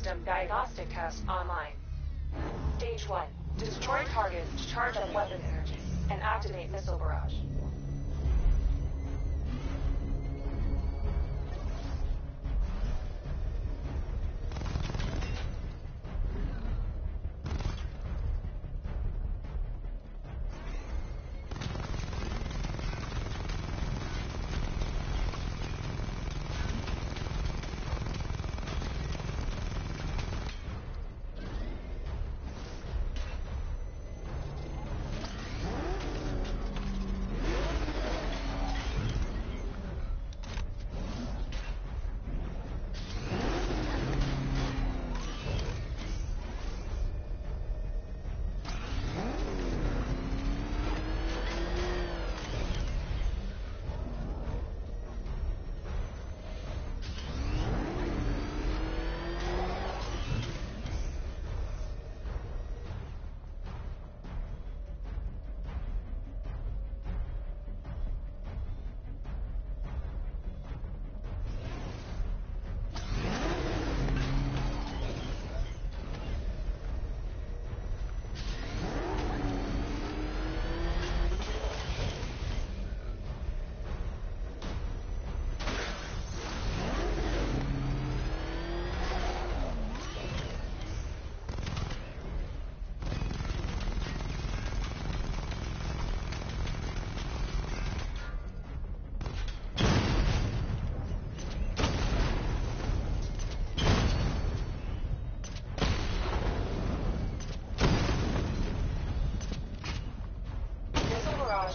system diagnostic test online. Stage 1. Destroy targets to charge up weapon energy and activate missile barrage.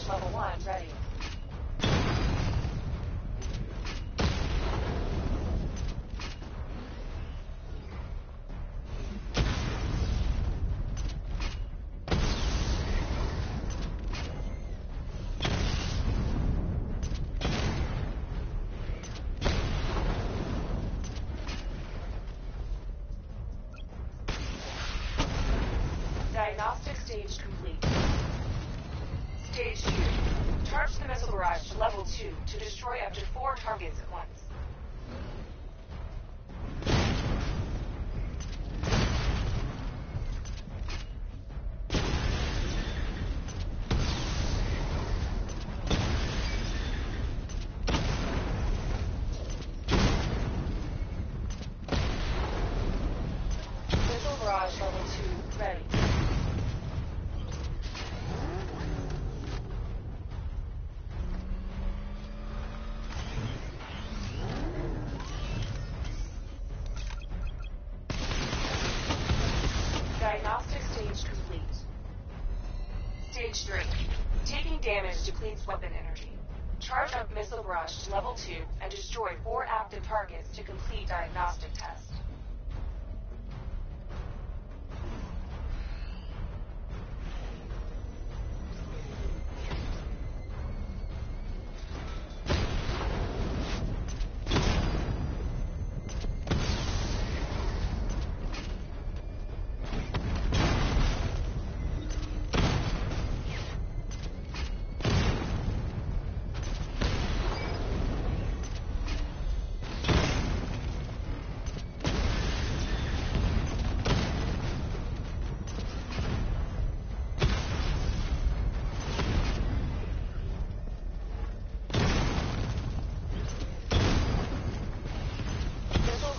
Level 1 ready. Diagnostic stage complete. Stage 2. Charge the missile barrage to level 2 to destroy up to 4 targets at once. Missile barrage level 2 ready. Diagnostic stage complete. Stage 3. Taking damage depletes weapon energy. Charge up missile barrage to level 2 and destroy 4 active targets to complete diagnostic test.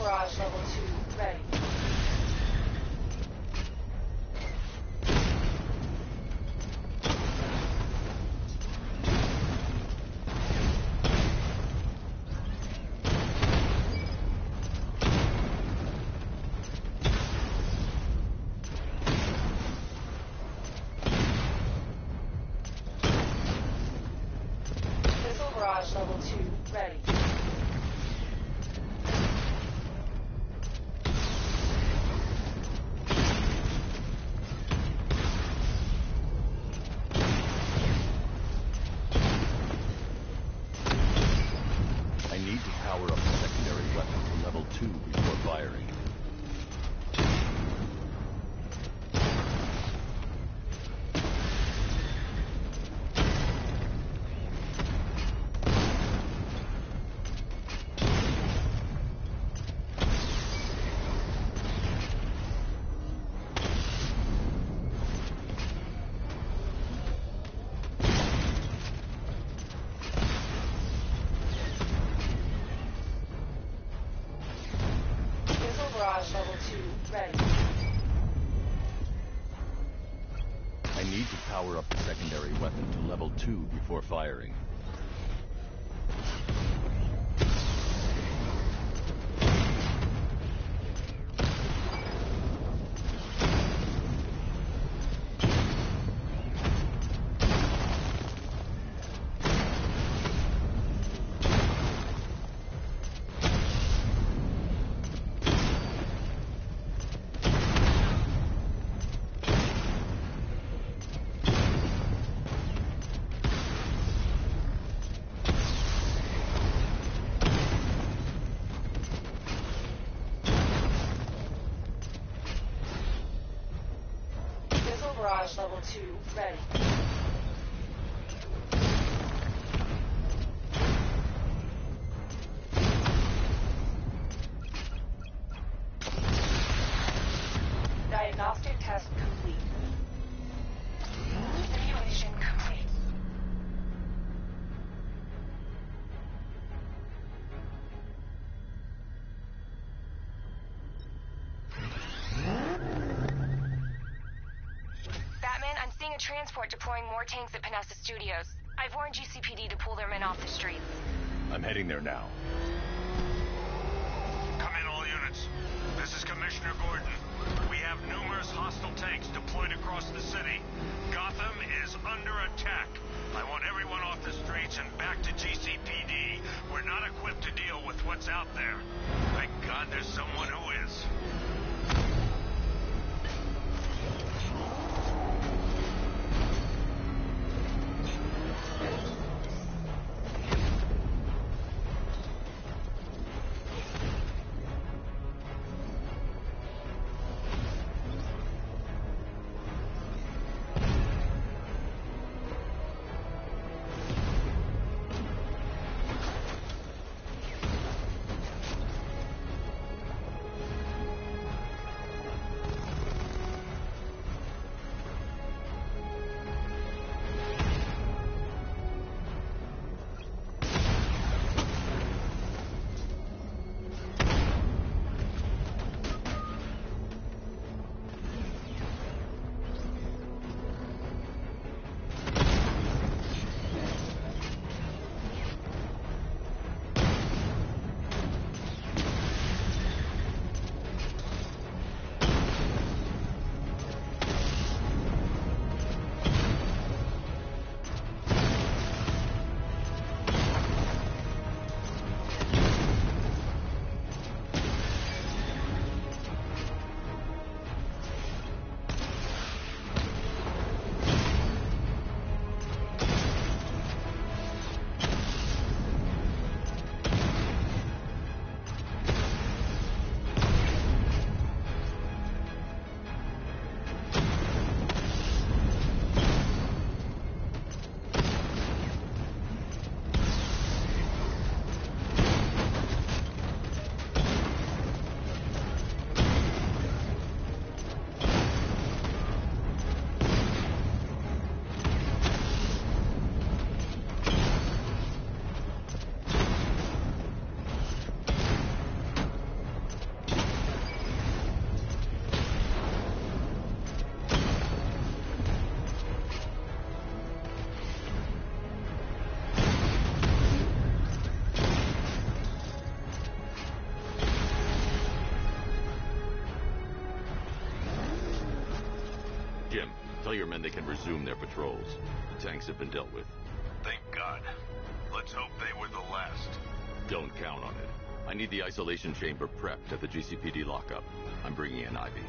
Barrage level 2 ready. Missile barrage level 2 ready. Power up the secondary weapon to level 2 before firing. I need to power up the secondary weapon to level 2 before firing. Barrage level 2 ready. Diagnostic test complete. Simulation complete. Batman, I'm seeing a transport deploying more tanks at Panessa Studios. I've warned GCPD to pull their men off the streets. I'm heading there now. Come in, all units. This is Commissioner Gordon. We have numerous hostile tanks deployed across the city. Gotham is under attack. I want everyone off the streets and back to GCPD. We're not equipped to deal with what's out there. Thank God there's someone who is. Jim, tell your men they can resume their patrols. The tanks have been dealt with. Thank God. Let's hope they were the last. Don't count on it. I need the isolation chamber prepped at the GCPD lockup. I'm bringing in Ivy.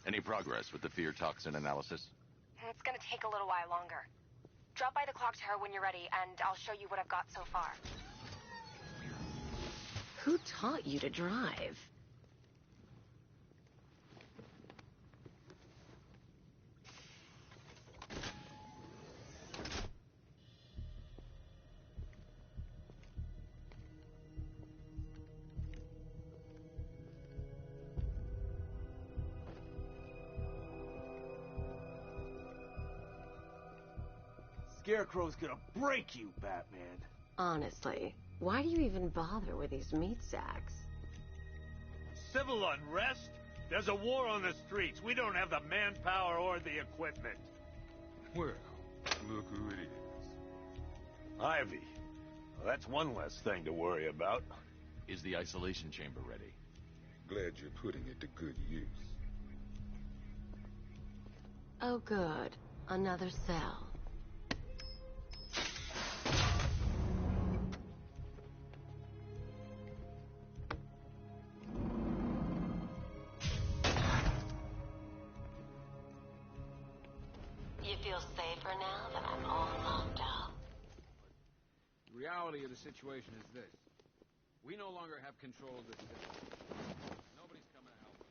Any progress with the fear toxin analysis? It's gonna take a little while longer. Drop by the clock tower when you're ready, and I'll show you what I've got so far. Who taught you to drive? Scarecrow's gonna break you, Batman. Honestly, why do you even bother with these meat sacks? Civil unrest? There's a war on the streets. We don't have the manpower or the equipment. Well, look who it is. Ivy. Well, that's one less thing to worry about. Is the isolation chamber ready? Glad you're putting it to good use. Oh good, another cell. You feel safer now that I'm all locked up? The reality of the situation is this. We no longer have control of this city. Nobody's coming to help us.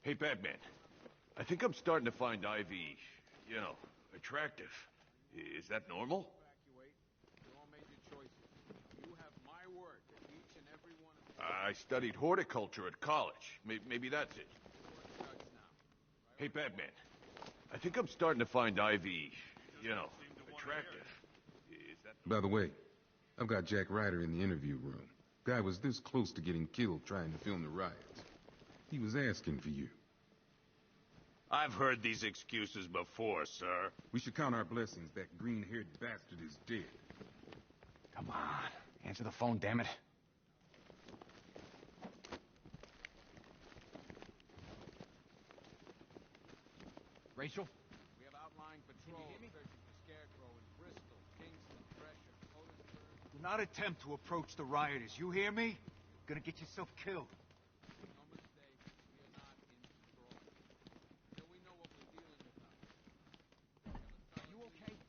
Hey, Batman. I think I'm starting to find Ivy, attractive. Is that normal? Evacuate. You all made your choices. You have my word that each and every one of you... I studied horticulture at college. Maybe that's it. Hey, Batman. I think I'm starting to find Ivy, attractive. Is that... By the way, I've got Jack Ryder in the interview room. Guy was this close to getting killed trying to film the riots. He was asking for you. I've heard these excuses before, sir. We should count our blessings that green-haired bastard is dead. Come on. Answer the phone, damn it. Rachel? We have outlying patrols searching for Scarecrow in Bristol, Kingston, Drescher, Otisburg. Do not attempt to approach the rioters. You hear me? Gonna get yourself killed. No mistake, we are not in control. Until we know what we're dealing with now. Are you okay?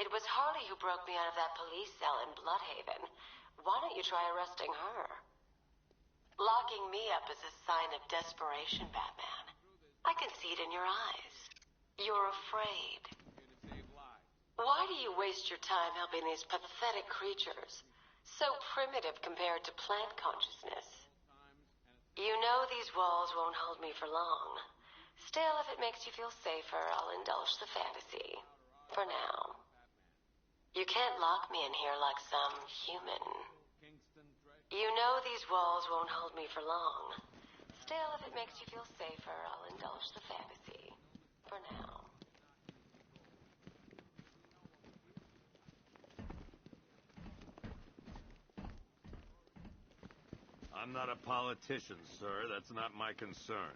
It was Harley who broke me out of that police cell in Bloodhaven. Why don't you try arresting her? Locking me up is a sign of desperation, Batman. I can see it in your eyes. You're afraid. Here to save lives. Why do you waste your time helping these pathetic creatures? So primitive compared to plant consciousness. You know these walls won't hold me for long. Still, if it makes you feel safer, I'll indulge the fantasy. For now. You can't lock me in here like some human. Kingston, Drescher. You know these walls won't hold me for long. Still, if it makes you feel safer, I'll indulge the fantasy. For now. I'm not a politician, sir. That's not my concern.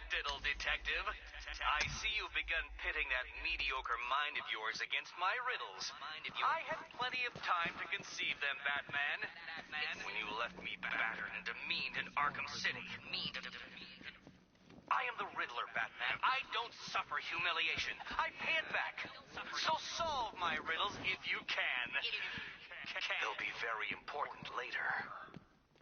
Diddle, detective. I see you've begun pitting that mediocre mind of yours against my riddles. I had plenty of time to conceive them, Batman. When you left me battered and demeaned in Arkham City. I am the Riddler, Batman. I don't suffer humiliation. I pay it back. So solve my riddles if you can. They'll be very important later.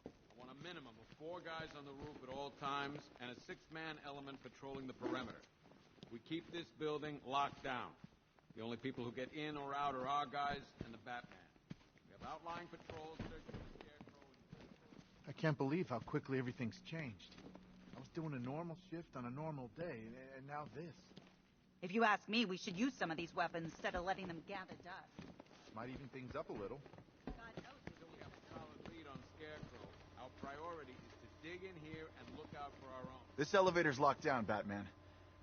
I want a minimum of 4 guys on the roof at all times and a 6-man element patrolling the perimeter. We keep this building locked down. The only people who get in or out are our guys and the Batman. We have outlying patrols searching for Scarecrow. I can't believe how quickly everything's changed. I was doing a normal shift on a normal day, and now this. If you ask me, we should use some of these weapons instead of letting them gather dust. Might even things up a little. God knows Until we have a solid lead on Scarecrow, our priority is to dig in here and look out for our own. This elevator's locked down, Batman.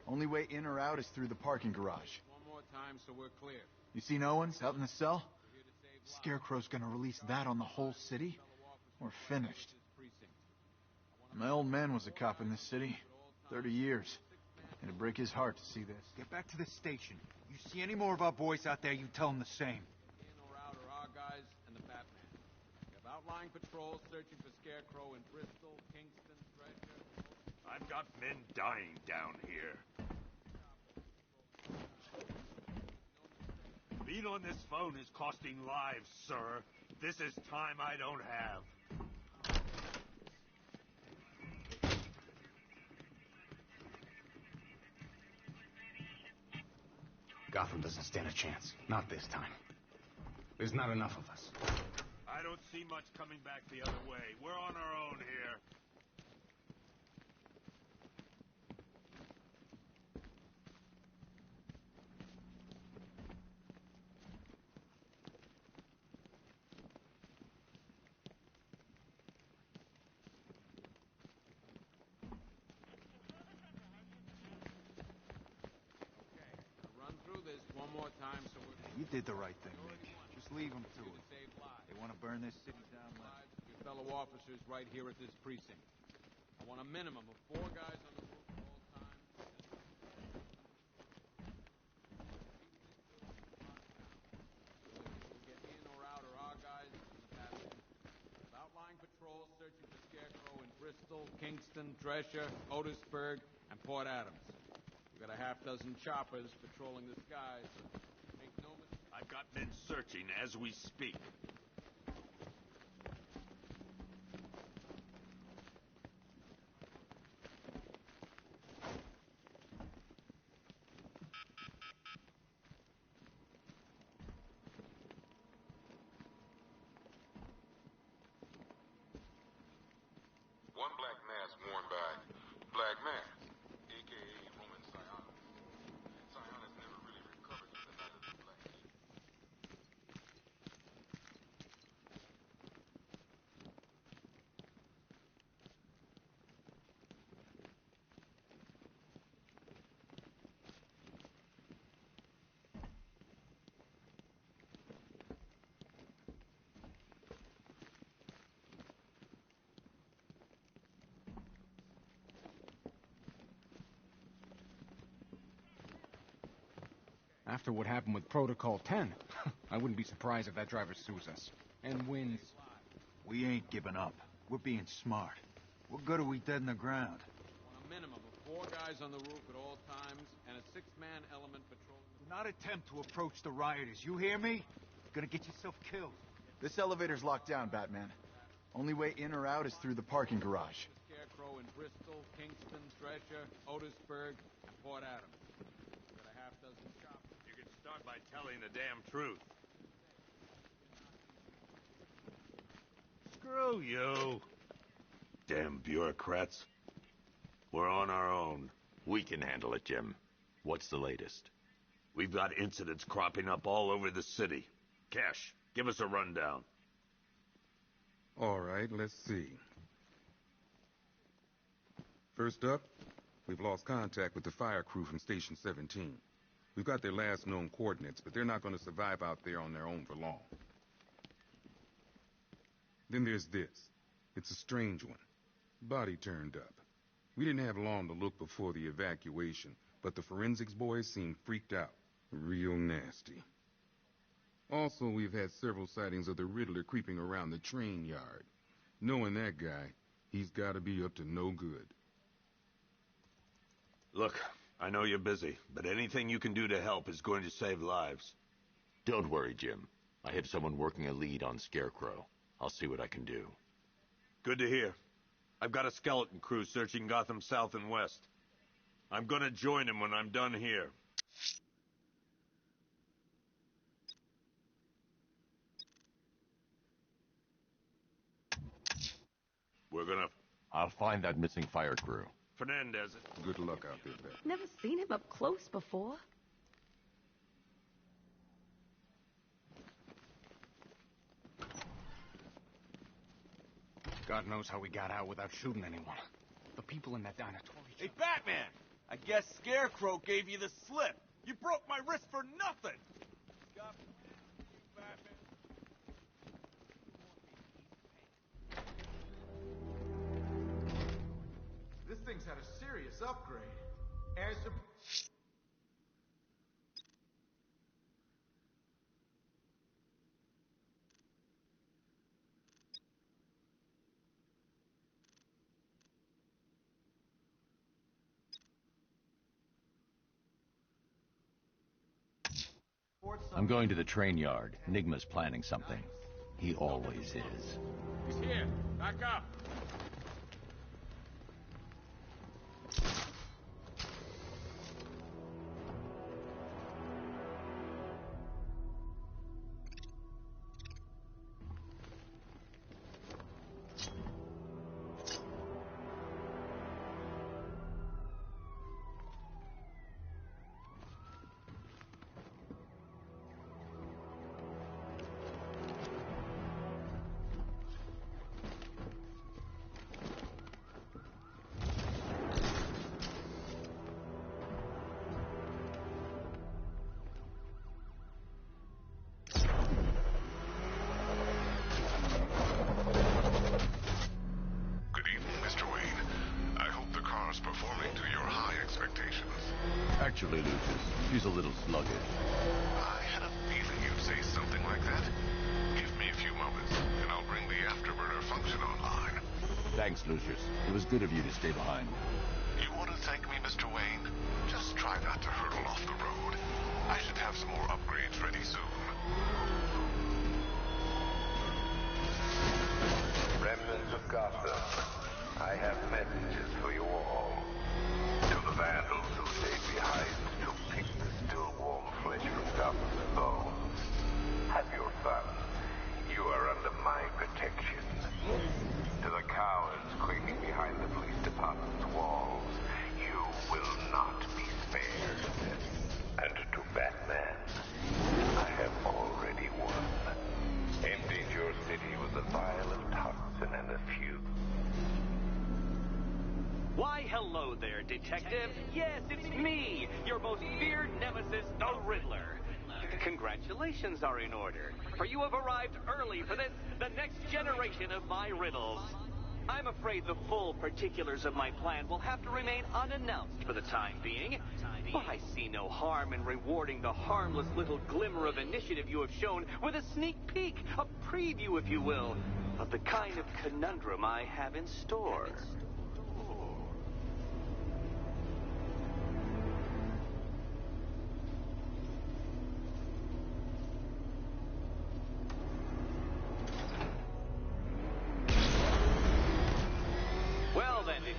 Only way in or out is through the parking garage. One more time so we're clear. You see no one's out in the cell? Scarecrow's gonna release that on the whole city? We're finished. My old man was a cop in this city. 30 years. It'd break his heart to see this. Get back to the station. You see any more of our boys out there, you tell them the same. In or out are our guys and the Batman. We have outlying patrols searching for Scarecrow in Bristol, Kingston, Dredger. I've got men dying down here. Being on this phone is costing lives, sir. This is time I don't have. Gotham doesn't stand a chance. Not this time. There's not enough of us. I don't see much coming back the other way. We're on our own here. One more time, so we're... You did the right thing, Nick. Just leave them to it. They want to burn this city down. Your fellow officers right here at this precinct. I want a minimum of 4 guys on the roof at all times. We'll get in or out are our guys and the Batman. Outlying patrols searching for Scarecrow in Bristol, Kingston, Drescher, Otisburg, and Port Adams. We've got a half dozen choppers patrolling the skies. Make no mistake. I've got men searching as we speak. One black mask worn by Black Man, a.k.a. Roman Scion. Scion has never really recovered from the night of the Black King. After what happened with Protocol 10, I wouldn't be surprised if that driver sues us. And wins. We ain't giving up. We're being smart. What good are we dead in the ground? A minimum of 4 guys on the roof at all times, and a 6-man element patrolling the... Do not attempt to approach the rioters. You hear me? You're gonna get yourself killed. This elevator's locked down, Batman. Only way in or out is through the parking garage. Scarecrow in Bristol, Kingston, Drescher, Otisburg, and Port Adams. We've got a half dozen shops. You can start by telling the damn truth. Screw you. Damn bureaucrats. We're on our own. We can handle it, Jim. What's the latest? We've got incidents cropping up all over the city. Cash, give us a rundown. All right, let's see. First up, we've lost contact with the fire crew from Station 17. We've got their last known coordinates, but they're not going to survive out there on their own for long. Then there's this. It's a strange one. Body turned up. We didn't have long to look before the evacuation, but the forensics boys seemed freaked out. Real nasty. Also, we've had several sightings of the Riddler creeping around the train yard. Knowing that guy, he's got to be up to no good. Look, I know you're busy, but anything you can do to help is going to save lives. Don't worry, Jim. I have someone working a lead on Scarecrow. I'll see what I can do. Good to hear. I've got a skeleton crew searching Gotham South and West. I'm gonna join him when I'm done here. We're gonna... I'll find that missing fire crew. Fernandez. Good luck out there, Pat. Never seen him up close before. God knows how we got out without shooting anyone. The people in that diner told each Hey, Batman! I guess Scarecrow gave you the slip. You broke my wrist for nothing! Got plans for you, Batman? This thing's had a serious upgrade. As a... I'm going to the train yard. Nigma's planning something. He always is. He's here. Back up. Good evening, Mr. Wayne. I hope the car's performing to your high expectations. Actually, Lucius, she's a little sluggish. I had a feeling you'd say something like that. Give me a few moments, and I'll bring the afterburner function online. Thanks, Lucius. It was good of you to stay behind. You want to thank me, Mr. Wayne? Just try not to hurtle off the road. I should have some more upgrades ready soon. Remnants of Gotham, I have messages for you all. To the vandals who stayed behind to pick the still warm flesh from Gotham's bones. Have your fun. You are under my protection. To the cowards quaking behind the police department's walls, you will not be spared. And to Batman, I have already won. Emptied your city with a vial of toxin and a few. Why, hello there, Detective. Yes, it's me, your most feared nemesis, the Riddler. Congratulations are in order, for you have arrived early for this, the next generation of my riddles. I'm afraid the full particulars of my plan will have to remain unannounced for the time being, but I see no harm in rewarding the harmless little glimmer of initiative you have shown with a sneak peek, a preview, if you will, of the kind of conundrum I have in store.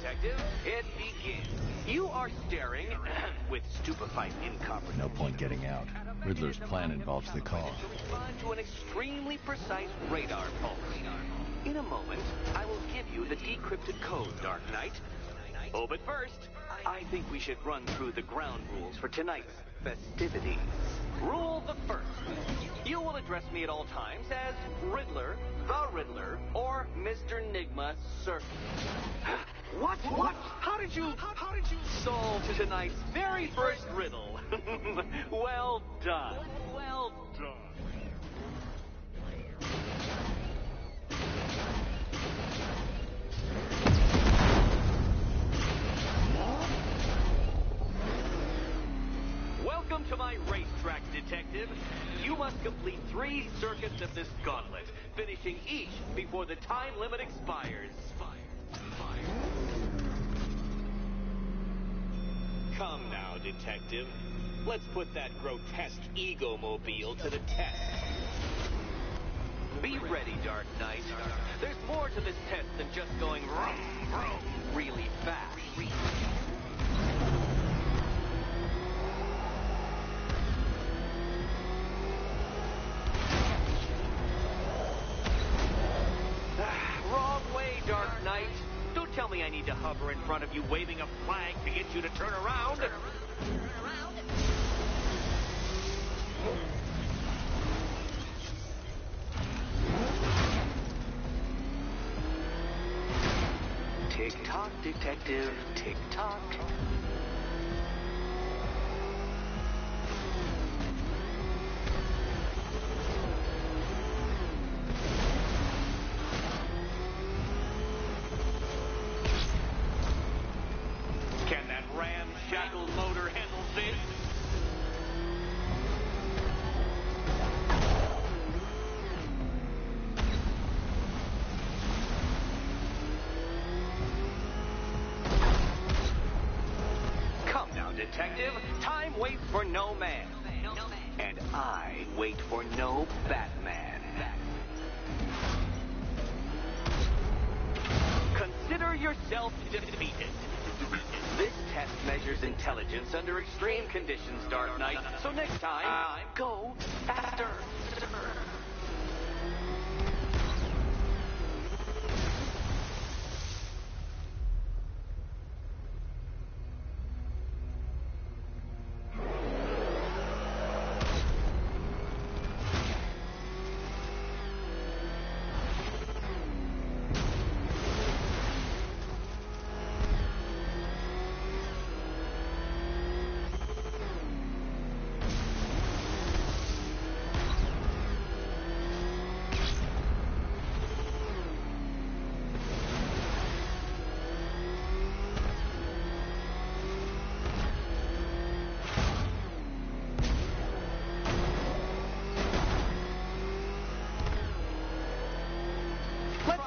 Detective, it begins. You are staring with stupefied incomprehension. No point getting out. Riddler's plan involves the car. To respond to an extremely precise radar pulse. In a moment, I will give you the decrypted code, Dark Knight. Oh, but first, I think we should run through the ground rules for tonight's festivities. Rule the first. You will address me at all times as Riddler, the Riddler, or Mr. Nigma, sir. What? How did you solve tonight's very first riddle? Well done. Well done. Welcome to my racetrack, Detective. You must complete 3 circuits of this gauntlet, finishing each before the time limit expires. Come now, Detective. Let's put that grotesque ego-mobile to the test. Be ready, Dark Knight. There's more to this test than just going vroom, vroom really fast. Wrong way, Dark Knight. Don't tell me I need to hover in front of you waving a flag to get you to turn around. Tick-tock, detective, tick-tock. Can that ramshackle motor handle this? Come now, detective. Time waits for no man. And I wait for no Batman. Consider yourself defeated. This test measures intelligence under extreme conditions, Dark Knight. So next time, go faster.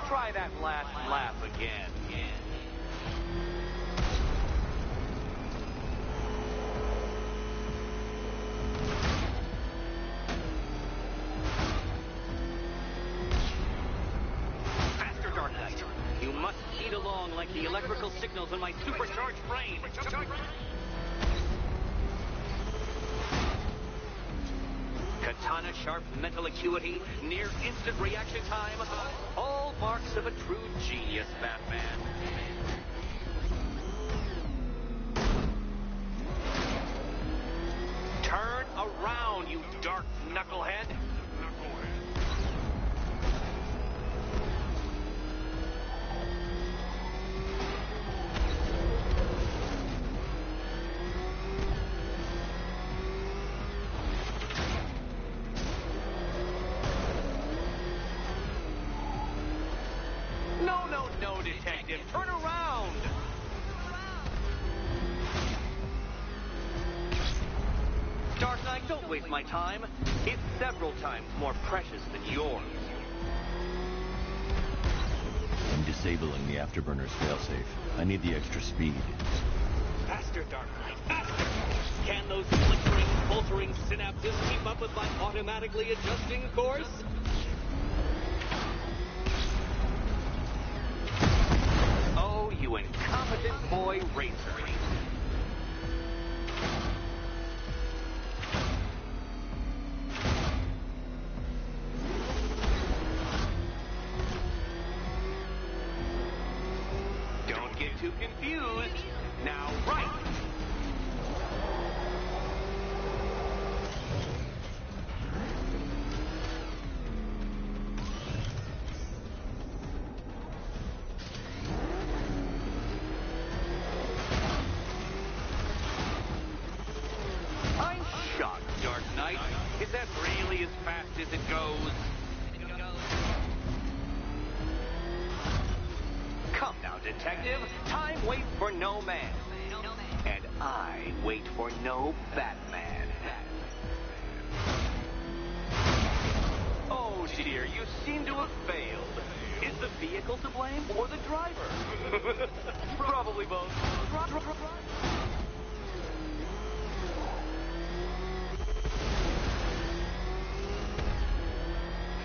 Try that last lap again. Faster, Dark Knight. You must heat along like the electrical signals in my supercharged brain. Katana sharp mental acuity, near instant reaction time, all marks of a true genius, Batman. Turn around, you dark knucklehead. No, detective. Turn around. Dark Knight, don't waste my time. It's several times more precious than yours. I'm disabling the afterburner's failsafe. I need the extra speed. Faster, Dark Knight, faster! Can those flickering, faltering synapses keep up with my automatically adjusting course? Oh, you incompetent boy racer. Don't get too confused. Now, right. I'm shocked, Dark Knight. Is that really as fast as it goes? Come now, detective. Time waits for no man. And I wait for no Batman. Oh, dear, you seem to have failed. Is the vehicle to blame or the driver? Probably both.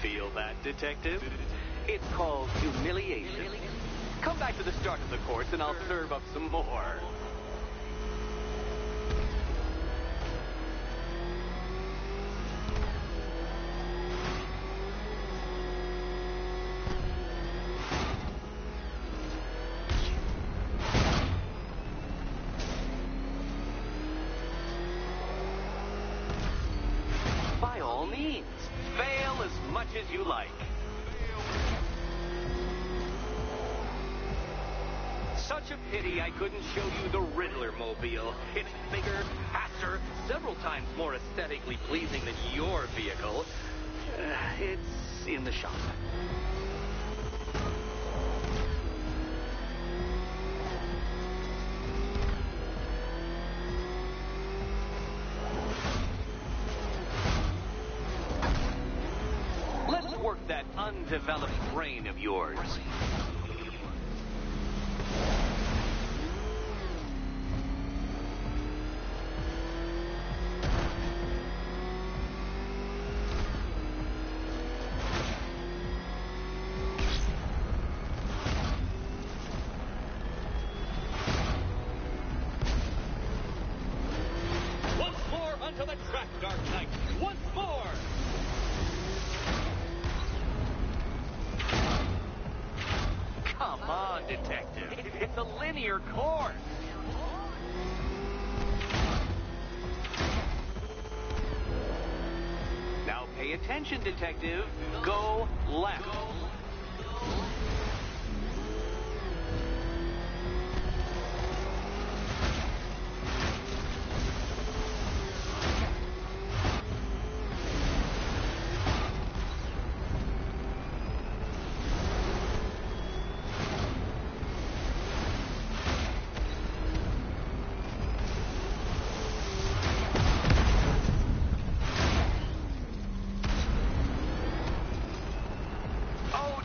Feel that, detective? It's called humiliation. Come back to the start of the course and I'll serve up some more. By all means, fail as much as you like. Such a pity I couldn't show you the Riddler mobile. It's bigger, faster, several times more aesthetically pleasing than your vehicle. It's in the shop. Let's work that undeveloped brain of yours. Once more onto the track, Dark Knight. Once more! Come on, Detective. It's a linear course. Now pay attention, Detective. Go left.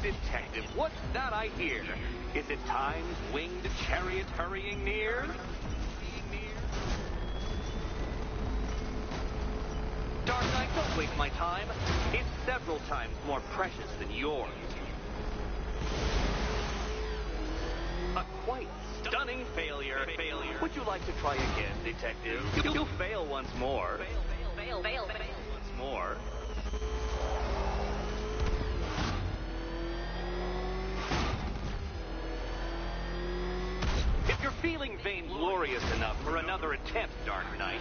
Detective, what's that I hear? Is it time's winged chariot hurrying near? Dark Knight, don't waste my time. It's several times more precious than yours. A quite stunning failure. Would you like to try again, Detective? You'll fail once more. Fail once more. If you're feeling vainglorious enough for another attempt, Dark Knight,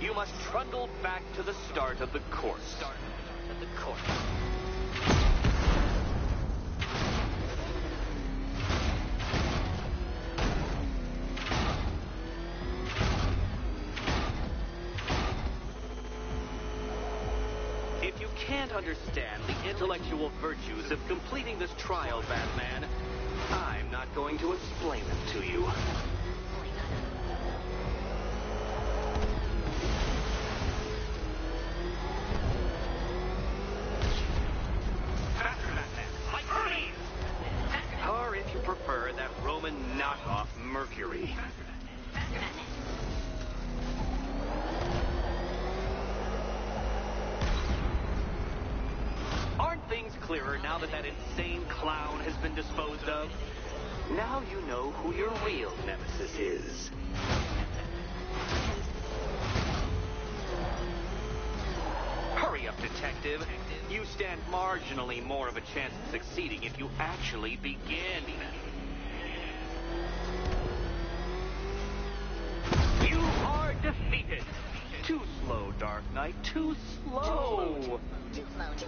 you must trundle back to the start of the course. If you can't understand the intellectual virtues of completing this trial, Batman, I'm not going to explain them to you. Or if you prefer, that Roman knockoff Mercury. Aren't things clearer now that that insane clown has been disposed of? Now you know who your real nemesis is. Hurry up, Detective. You stand marginally more of a chance of succeeding if you actually begin. You are defeated. Too slow, Dark Knight. Too slow. Too slow.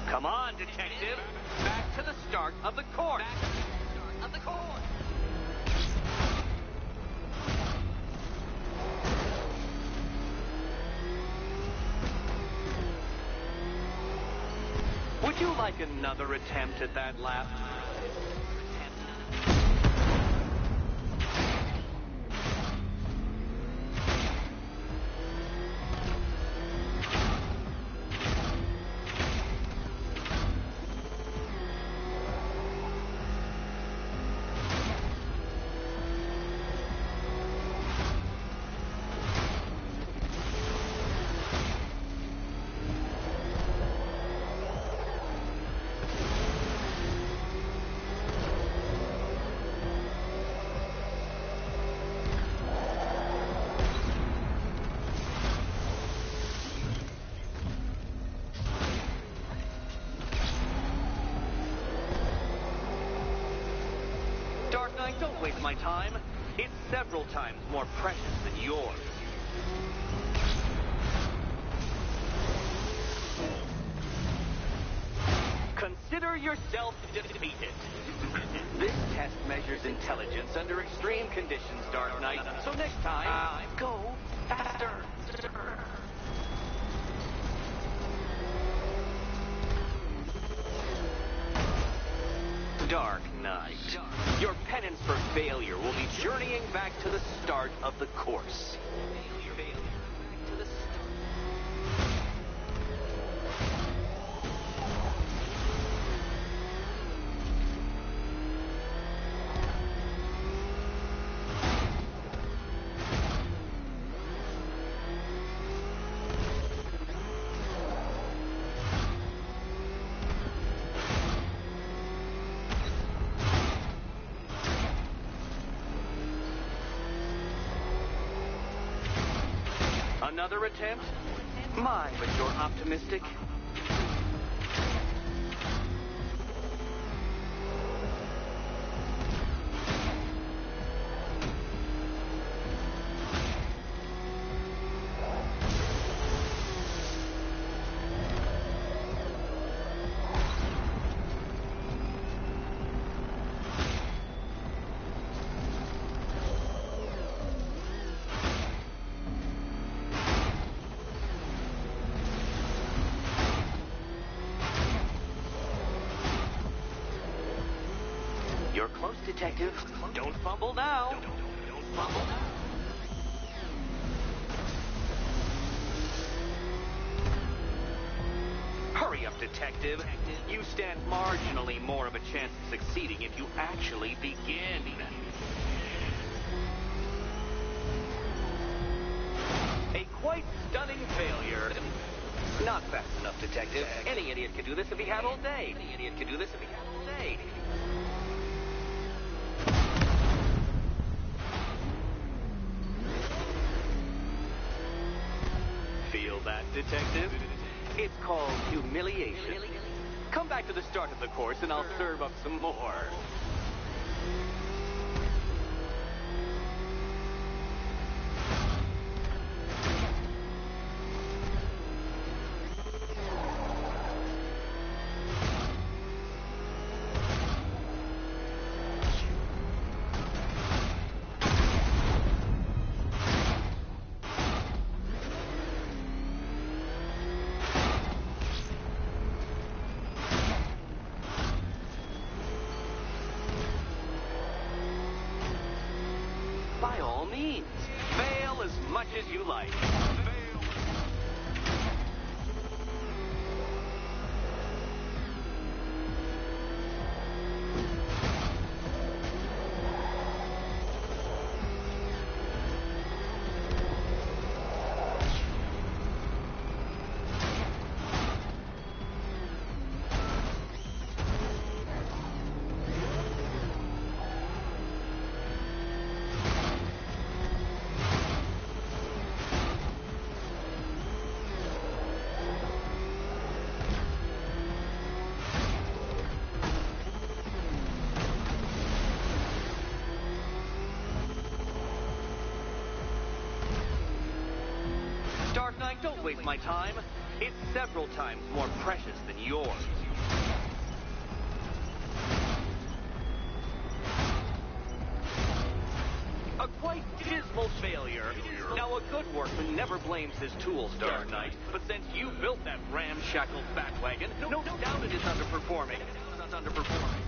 Come on, Detective. Back to the start of the course. Would you like another attempt at that lap? Dark Knight, don't waste my time. It's several times more precious than yours. yourself defeated. This test measures intelligence under extreme conditions, Dark Knight. So next time, go faster. Dark Knight, your penance for failure will be journeying back to the start of the course. Another attempt? My, but you're optimistic. You're close, Detective. Don't fumble now. Don't fumble now. Hurry up, Detective. You stand marginally more of a chance of succeeding if you actually begin. A quite stunning failure. Not fast enough, Detective. Any idiot could do this if he had all day. Any idiot could do this if he had all day. Feel that, Detective? It's called humiliation. Come back to the start of the course and I'll serve up some more. By all means, fail as much as you like. Dark Knight, don't waste my time. It's several times more precious than yours. A quite dismal failure. Now, a good workman never blames his tools, Dark Knight. But since you built that ramshackle batwagon, no doubt it is underperforming. It's underperforming.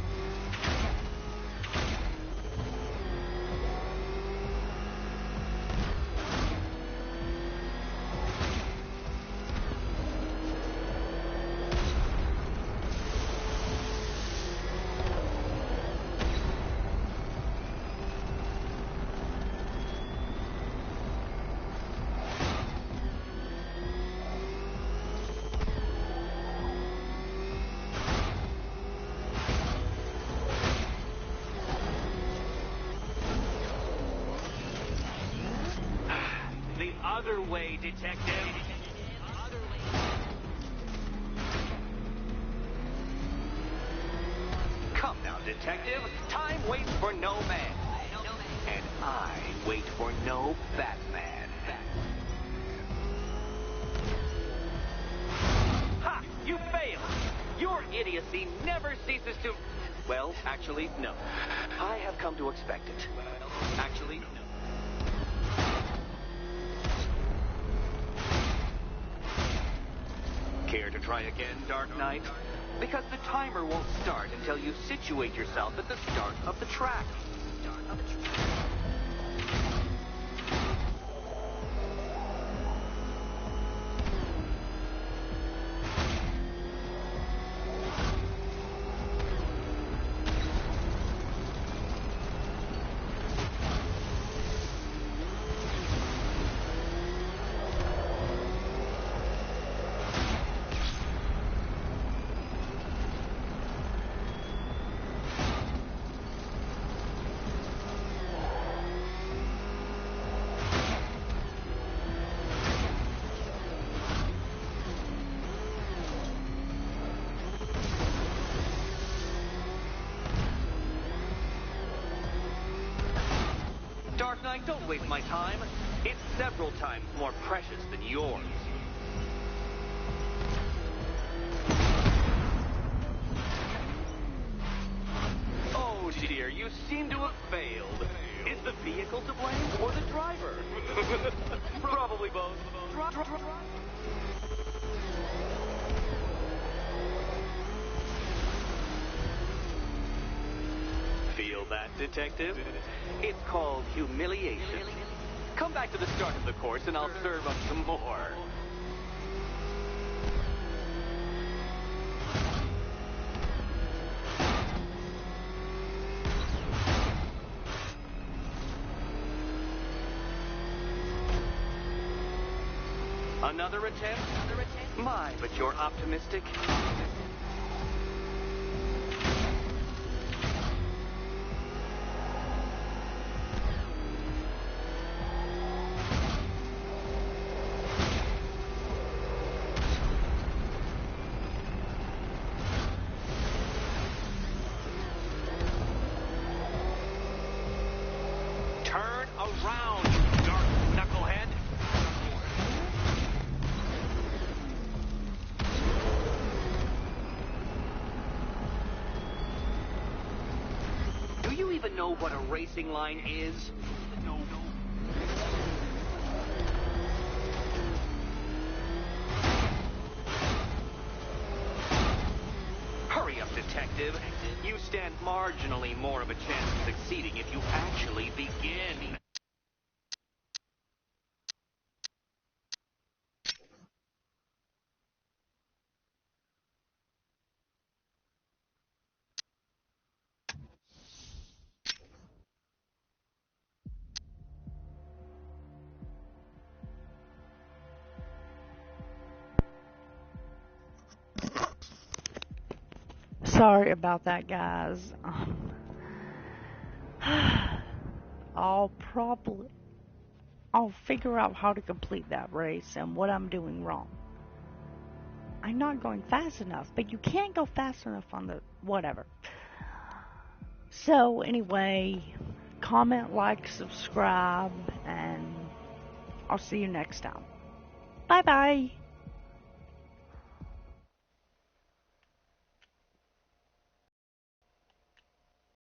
Other way, Detective. Come now, Detective. Time waits for no man. And I wait for no Batman. Ha! You failed! Your idiocy fantasy never ceases to... Well, actually, no. I have come to expect it. Actually, no. Care to try again, Dark Knight? Because the timer won't start until you situate yourself at the start of the track. Dark Knight, don't waste my time. It's several times more precious than yours. Oh dear, you seem to have failed. Is the vehicle to blame or the driver? Probably both. Feel that, Detective? It's called humiliation. Come back to the start of the course and I'll serve up some more. Another attempt? My, but you're optimistic. Turn around, you dark knucklehead. Do you even know what a racing line is? No. Hurry up, Detective. You stand marginally more of a chance of succeeding if you actually begin. Sorry about that, guys. I'll figure out how to complete that race and what I'm doing wrong. I'm not going fast enough, but you can't go fast enough on the whatever. So anyway, comment, like, subscribe, and I'll see you next time. Bye bye.